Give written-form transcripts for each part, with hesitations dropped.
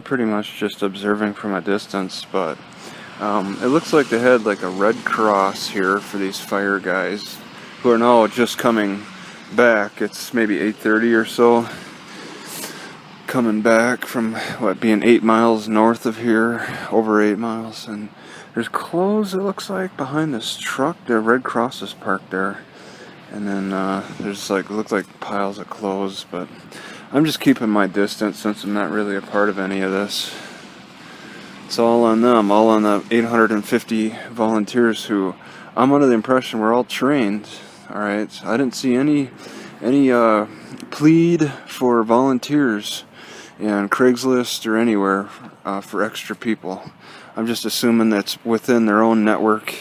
pretty much just observing from a distance, but it looks like they had like a Red Cross here for these fire guys who are now just coming back. It's maybe 8:30 or so, coming back from what, being 8 miles north of here, over 8 miles, and there's clothes, it looks like, behind this truck. The Red Cross is parked there, and then there's like, looks like piles of clothes, but I'm just keeping my distance since I'm not really a part of any of this. It's all on them, all on the 850 volunteers who I'm under the impression we're all trained. All right, I didn't see any plead for volunteers in Craigslist or anywhere for extra people. I'm just assuming that's within their own network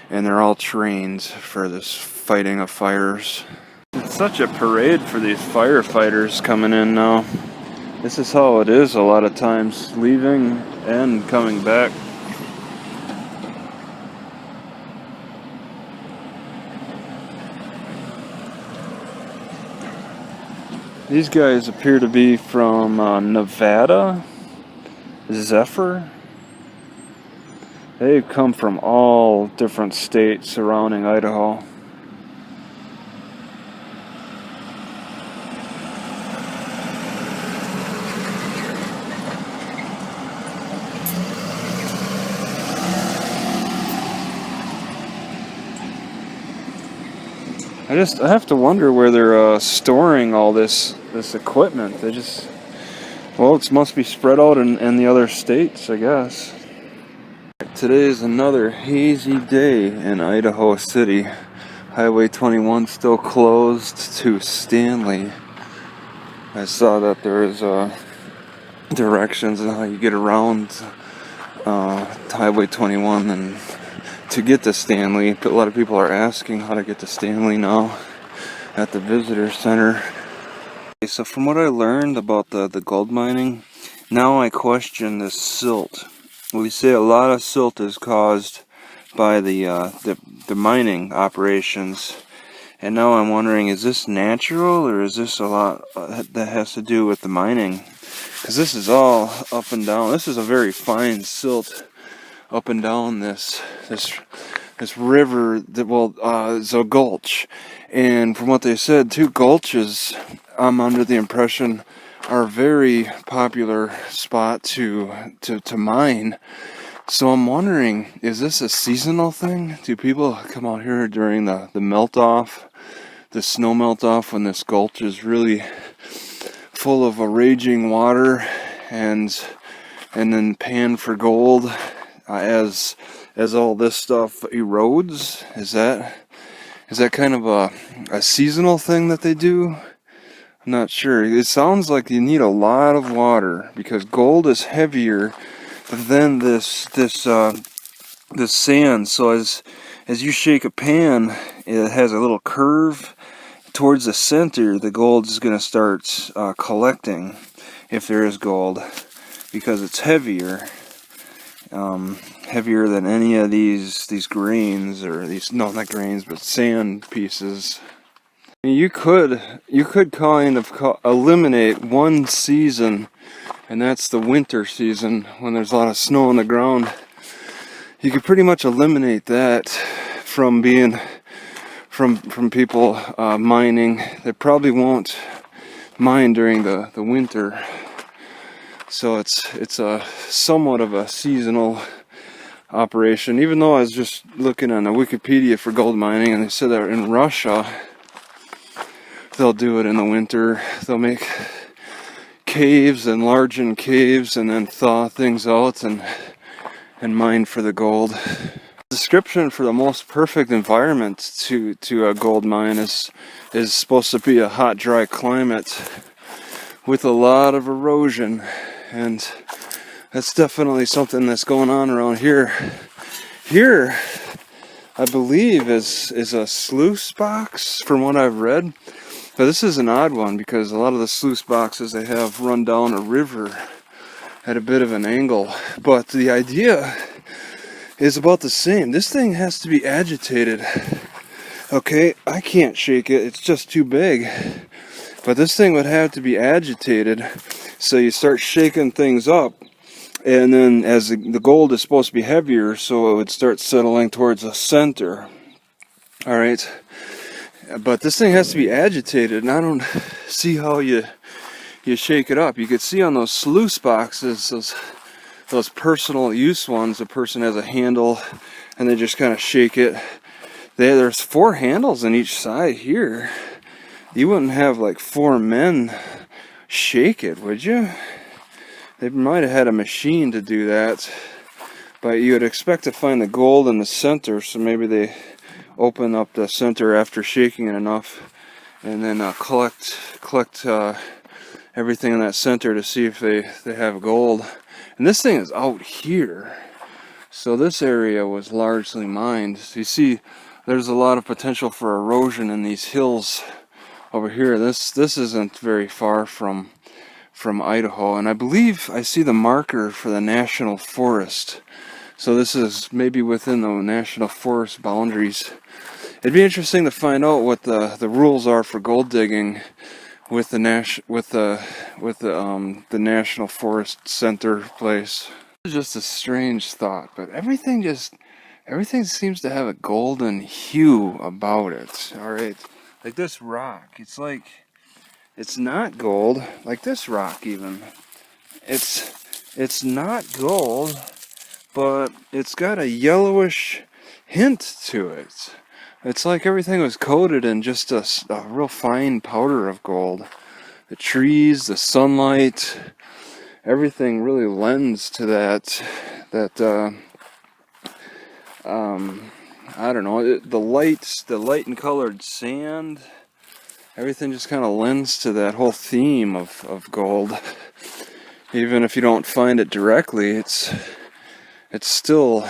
and they're all trained for this fighting of fires. It's such a parade for these firefighters coming in now. This is how it is a lot of times, leaving and coming back. These guys appear to be from Nevada, Zephyr. They've come from all different states surrounding Idaho. I have to wonder where they're storing all this equipment. They just, well, it must be spread out in the other states, I guess. Today is another hazy day in Idaho City. Highway 21 still closed to Stanley. I saw that there is directions on how you get around Highway 21 and to get to Stanley. A lot of people are asking how to get to Stanley now at the visitor center. Okay, so from what I learned about the gold mining, now I question this silt. We say a lot of silt is caused by the mining operations, and now I'm wondering, is this natural or is this a lot that has to do with the mining? Because this is all up and down. This is a very fine silt up and down this river that is a gulch, and from what they said, two gulches, I'm under the impression, are a very popular spot to mine. So I'm wondering, is this a seasonal thing? Do people come out here during the melt off, the snow melt off, when this gulch is really full of a raging water, and then pan for gold as all this stuff erodes? Is that kind of a seasonal thing that they do? I'm not sure. It sounds like you need a lot of water because gold is heavier than this sand. So as you shake a pan, it has a little curve towards the center. The gold is going to start collecting, if there is gold, because it's heavier. Heavier than any of these grains, or these, no, not grains, but sand pieces. You could kind of eliminate one season, and that's the winter season when there's a lot of snow on the ground. You could pretty much eliminate that from being from people mining. They probably won't mine during the winter. So it's a somewhat of a seasonal operation, even though I was just looking on the Wikipedia for gold mining, and they said that in Russia they'll do it in the winter. They'll make caves, enlarge in caves, and then thaw things out and mine for the gold. The description for the most perfect environment to a gold mine is supposed to be a hot, dry climate with a lot of erosion, and that's definitely something that's going on around here. Here, I believe, is a sluice box from what I've read. But this is an odd one because a lot of the sluice boxes they have run down a river at a bit of an angle. But the idea is about the same. This thing has to be agitated. Okay, I can't shake it. It's just too big. But this thing would have to be agitated. So you start shaking things up, And then as the gold is supposed to be heavier, so it would start settling towards the center. All right, but this thing has to be agitated, and I don't see how you shake it up. You could see on those sluice boxes, those personal use ones, the person has a handle and they just kind of shake it. There's 4 handles on each side here. You wouldn't have like 4 men shake it, would you? They might have had a machine to do that, but you would expect to find the gold in the center, so maybe they open up the center after shaking it enough and then collect everything in that center to see if they have gold. And this thing is out here, so this area was largely mined. So you see there's a lot of potential for erosion in these hills over here. This isn't very far from Idaho, and I believe I see the marker for the national forest, so this is maybe within the national forest boundaries. It'd be interesting to find out what the rules are for gold digging with the National Forest Center place. It's just a strange thought, but everything seems to have a golden hue about it. All right, like this rock, it's not gold. Like this rock, even, it's not gold, but it's got a yellowish hint to it. It's like everything was coated in just a real fine powder of gold. The trees, the sunlight, everything really lends to that I don't know, the light and colored sand, everything just kind of lends to that whole theme of gold. Even if you don't find it directly, it's still,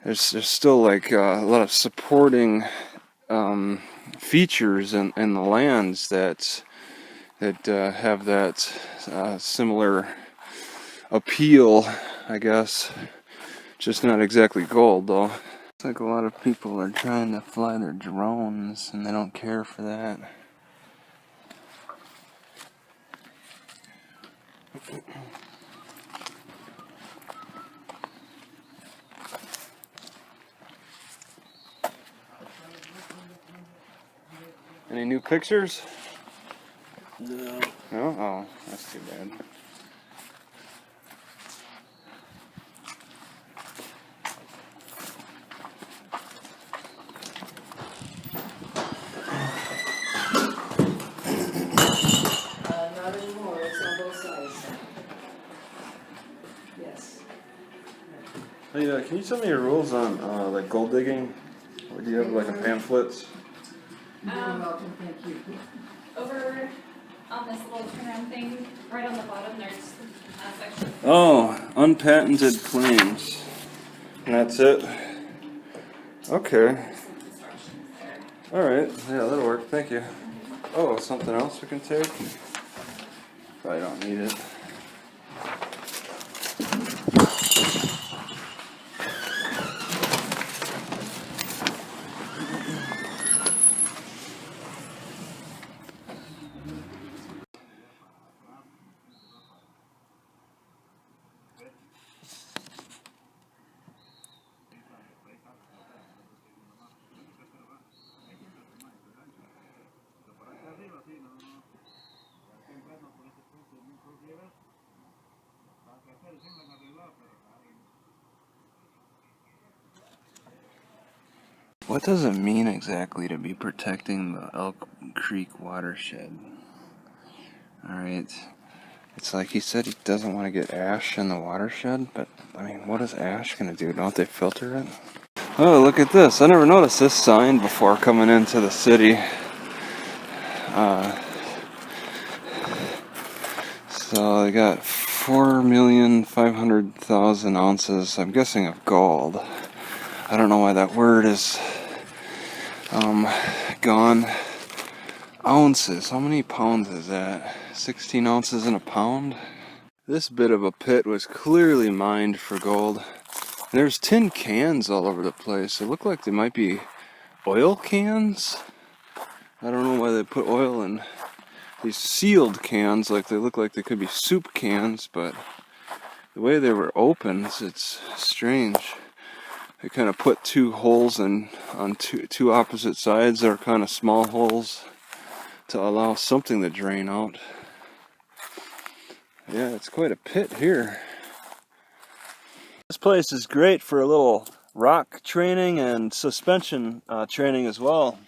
there's still like a lot of supporting features in the lands that have that similar appeal, I guess. Just not exactly gold, though. It's like a lot of people are trying to fly their drones, and they don't care for that. Any new pictures? No. No? Oh, that's too bad. Not anymore. It's on both sides. Yes. Hey, can you tell me your rules on like gold digging? Or do you have like a pamphlets? You're very welcome. Thank you. Over on this little turnaround thing, right on the bottom, there's a section. Oh, unpatented claims. And that's it? Okay. Alright, yeah, that'll work. Thank you. Oh, something else we can take? Probably don't need it. What does it mean exactly to be protecting the Elk Creek watershed? Alright, it's like he said he doesn't want to get ash in the watershed, but I mean, what is ash going to do? Don't they filter it? Oh, look at this. I never noticed this sign before coming into the city. So they got 4,500,000 ounces, I'm guessing, of gold. I don't know why that word is gone. Ounces, how many pounds is that? 16 ounces in a pound? This bit of a pit was clearly mined for gold. There's tin cans all over the place. It looked like they might be oil cans. I don't know why they put oil in these sealed cans, like they look like they could be soup cans, but the way they were opened, it's strange. They kind of put two holes in on two opposite sides. They're kind of small holes to allow something to drain out. Yeah, it's quite a pit here. This place is great for a little rock training and suspension training as well.